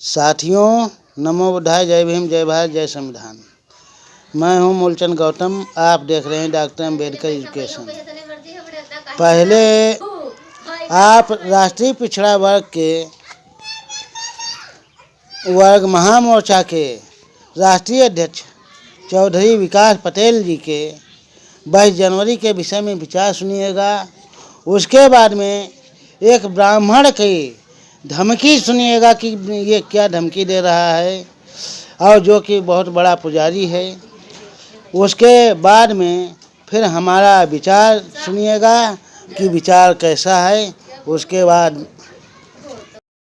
साथियों, नमो बुद्धाय, जय भीम, जय भारत, जय संविधान। मैं हूं मूलचंद गौतम। आप देख रहे हैं डॉक्टर अम्बेडकर एजुकेशन। पहले आप राष्ट्रीय पिछड़ा वर्ग महामोर्चा के राष्ट्रीय अध्यक्ष चौधरी विकास पटेल जी के 22 जनवरी के विषय में विचार सुनिएगा। उसके बाद में एक ब्राह्मण की धमकी सुनिएगा कि ये क्या धमकी दे रहा है, और जो कि बहुत बड़ा पुजारी है। उसके बाद में फिर हमारा विचार सुनिएगा कि विचार कैसा है। उसके बाद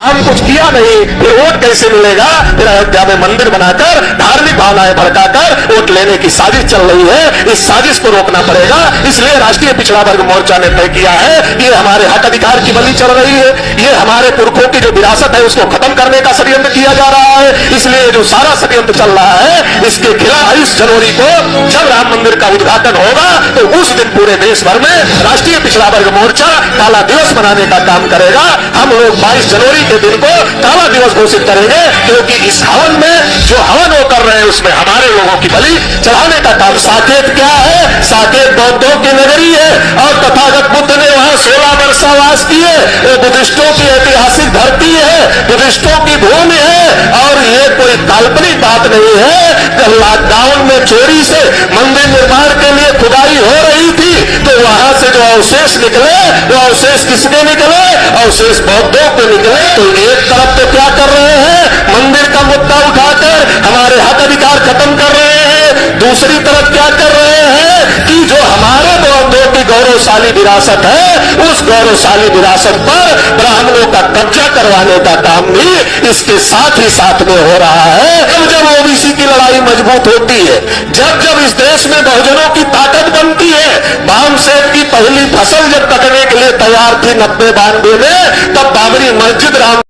हम कुछ किया नहीं, फिर वोट कैसे मिलेगा? फिर अयोध्या में मंदिर बनाकर धार्मिक भावनाएं भड़काकर वोट लेने की साजिश चल रही है। इस साजिश को रोकना पड़ेगा। इसलिए राष्ट्रीय पिछड़ा वर्ग मोर्चा ने तय किया है ये हमारे हक अधिकार की बलि चल रही है। ये हमारे पुरखों की जो विरासत है उसको खत्म करने का षड्यंत्र किया जा रहा है। इसलिए जो सारा षड्यंत्र चल रहा है इसके खिलाफ 22 जनवरी को जब राम मंदिर का उद्घाटन होगा तो उस दिन पूरे देश भर में राष्ट्रीय पिछड़ा वर्ग मोर्चा काला दिवस मनाने का काम करेगा। हम लोग 22 जनवरी के दिन को काला दिवस घोषित करेंगे, क्योंकि इस हवन में जो हवन वो कर रहे हैं उसमें हमारे लोगों की बलि चढ़ाने का काम। साकेत क्या है? साकेत बौद्धों की नगरी है और तथागत बुद्ध ने वहां 16 वर्ष वास किए। वो बुद्धिस्टों की ऐतिहासिक धरती है, बुद्धिस्टों की भूमि है। और ये कोई काल्पनिक बात नहीं है कि लॉकडाउन में चोरी से मंदिर निर्माण के लिए खुदाई हो रही थी तो वहां से जो अवशेष निकले वो अवशेष किसके निकले? अवशेष बौद्धों के निकले। तो एक तरफ तो क्या कर रहे हैं, मंदिर का मुद्दा उठाकर हमारे हक अधिकार खत्म कर रहे हैं। दूसरी तरफ क्या कर रहे हैं कि जो हमारे बौद्धों की गौरवशाली विरासत है उस गौरवशाली विरासत पर ब्राह्मणों का कब्जा करवाने का काम भी इसके साथ ही साथ में हो रहा है। जब ओबीसी की लड़ाई मजबूत होती है, जब जब इस देश में बहुजनों की ताकत बनती है, बाम सेठ की पहली फसल जब कटने के लिए तैयार थी 90-92 में, तब बाबरी मस्जिद राम।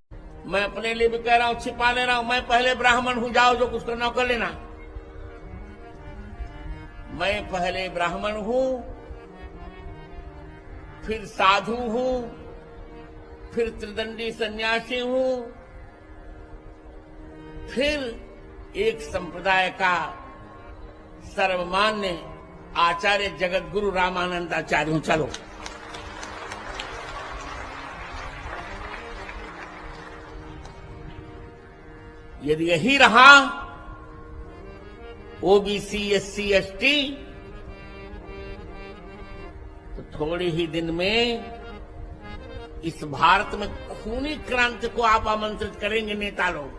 मैं अपने लिए भी कह रहा हूं, छिपा ले रहा हूं, मैं पहले ब्राह्मण हूं, जाओ जो कुछ करना कर लेना। मैं पहले ब्राह्मण हूं, फिर साधु हूं, फिर त्रिदंडी सन्यासी हूं, फिर एक संप्रदाय का सर्वमान्य आचार्य जगत गुरु रामानंदाचार्य हूं। चलो, यदि यही रहा ओबीसी एससी एसटी तो थोड़े ही दिन में इस भारत में खूनी क्रांति को आप आमंत्रित करेंगे नेता लोग,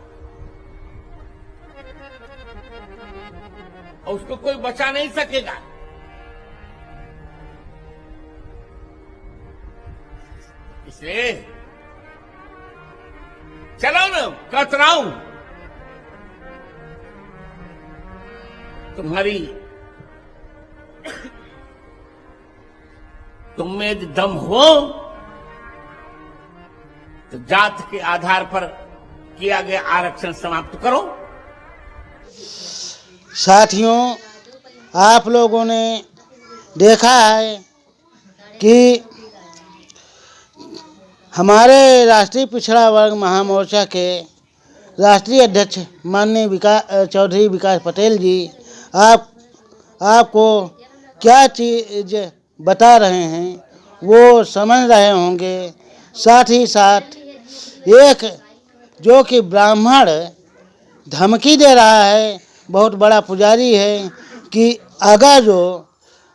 और उसको कोई बचा नहीं सकेगा। इसलिए चलो ना, कतराऊं तुम्हारी, तुम में यदि दम हो तो जात के आधार पर किया गया आरक्षण समाप्त करो। साथियों, आप लोगों ने देखा है कि हमारे राष्ट्रीय पिछड़ा वर्ग महामोर्चा के राष्ट्रीय अध्यक्ष माननीय चौधरी विकास पटेल जी आपको क्या चीज़ बता रहे हैं वो समझ रहे होंगे। साथ ही साथ एक जो कि ब्राह्मण धमकी दे रहा है, बहुत बड़ा पुजारी है, कि अगर जो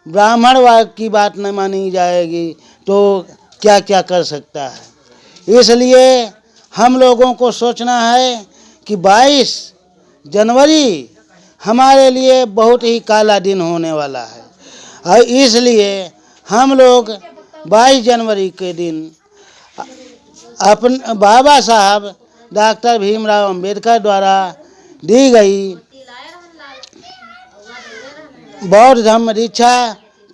ब्राह्मण वर्ग की बात न मानी जाएगी तो क्या क्या कर सकता है। इसलिए हम लोगों को सोचना है कि 22 जनवरी हमारे लिए बहुत ही काला दिन होने वाला है, और इसलिए हम लोग 22 जनवरी के दिन अपन बाबा साहब डॉक्टर भीमराव अंबेडकर द्वारा दी गई बौद्ध धर्म दीक्षा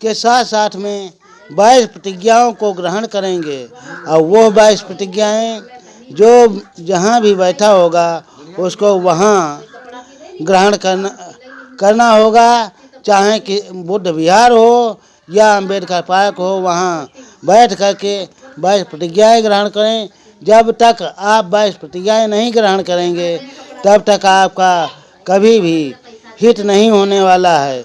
के साथ साथ में 22 प्रतिज्ञाओं को ग्रहण करेंगे। और वो 22 प्रतिज्ञाएं जो जहाँ भी बैठा होगा उसको वहाँ ग्रहण करना होगा, चाहे कि बुद्ध विहार हो या अंबेडकर पार्क हो, वहाँ बैठ करके 22 प्रतिज्ञाएं ग्रहण करें। जब तक आप 22 प्रतिज्ञाएं नहीं ग्रहण करेंगे तब तक आपका कभी भी हित नहीं होने वाला है।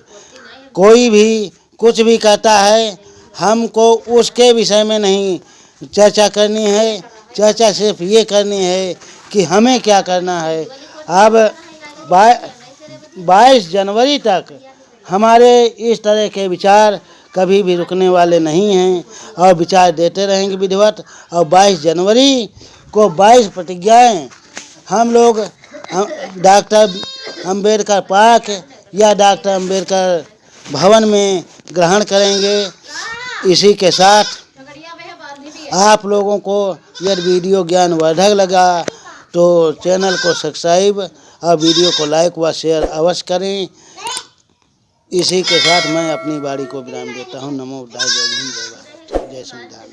कोई भी कुछ भी कहता है, हमको उसके विषय में नहीं चर्चा करनी है। चर्चा सिर्फ ये करनी है कि हमें क्या करना है। अब 22 जनवरी तक हमारे इस तरह के विचार कभी भी रुकने वाले नहीं हैं और विचार देते रहेंगे विधिवत। और 22 जनवरी को 22 प्रतिज्ञाएं हम लोग डॉक्टर अंबेडकर पार्क या डॉक्टर अंबेडकर भवन में ग्रहण करेंगे। इसी के साथ आप लोगों को यदि वीडियो ज्ञानवर्धक लगा तो चैनल को सब्सक्राइब और वीडियो को लाइक व शेयर अवश्य करें। इसी के साथ मैं अपनी वाणी को विराम देता हूँ। नमो बुद्धाय, जय हिंद, जय भारत, जय संविधान।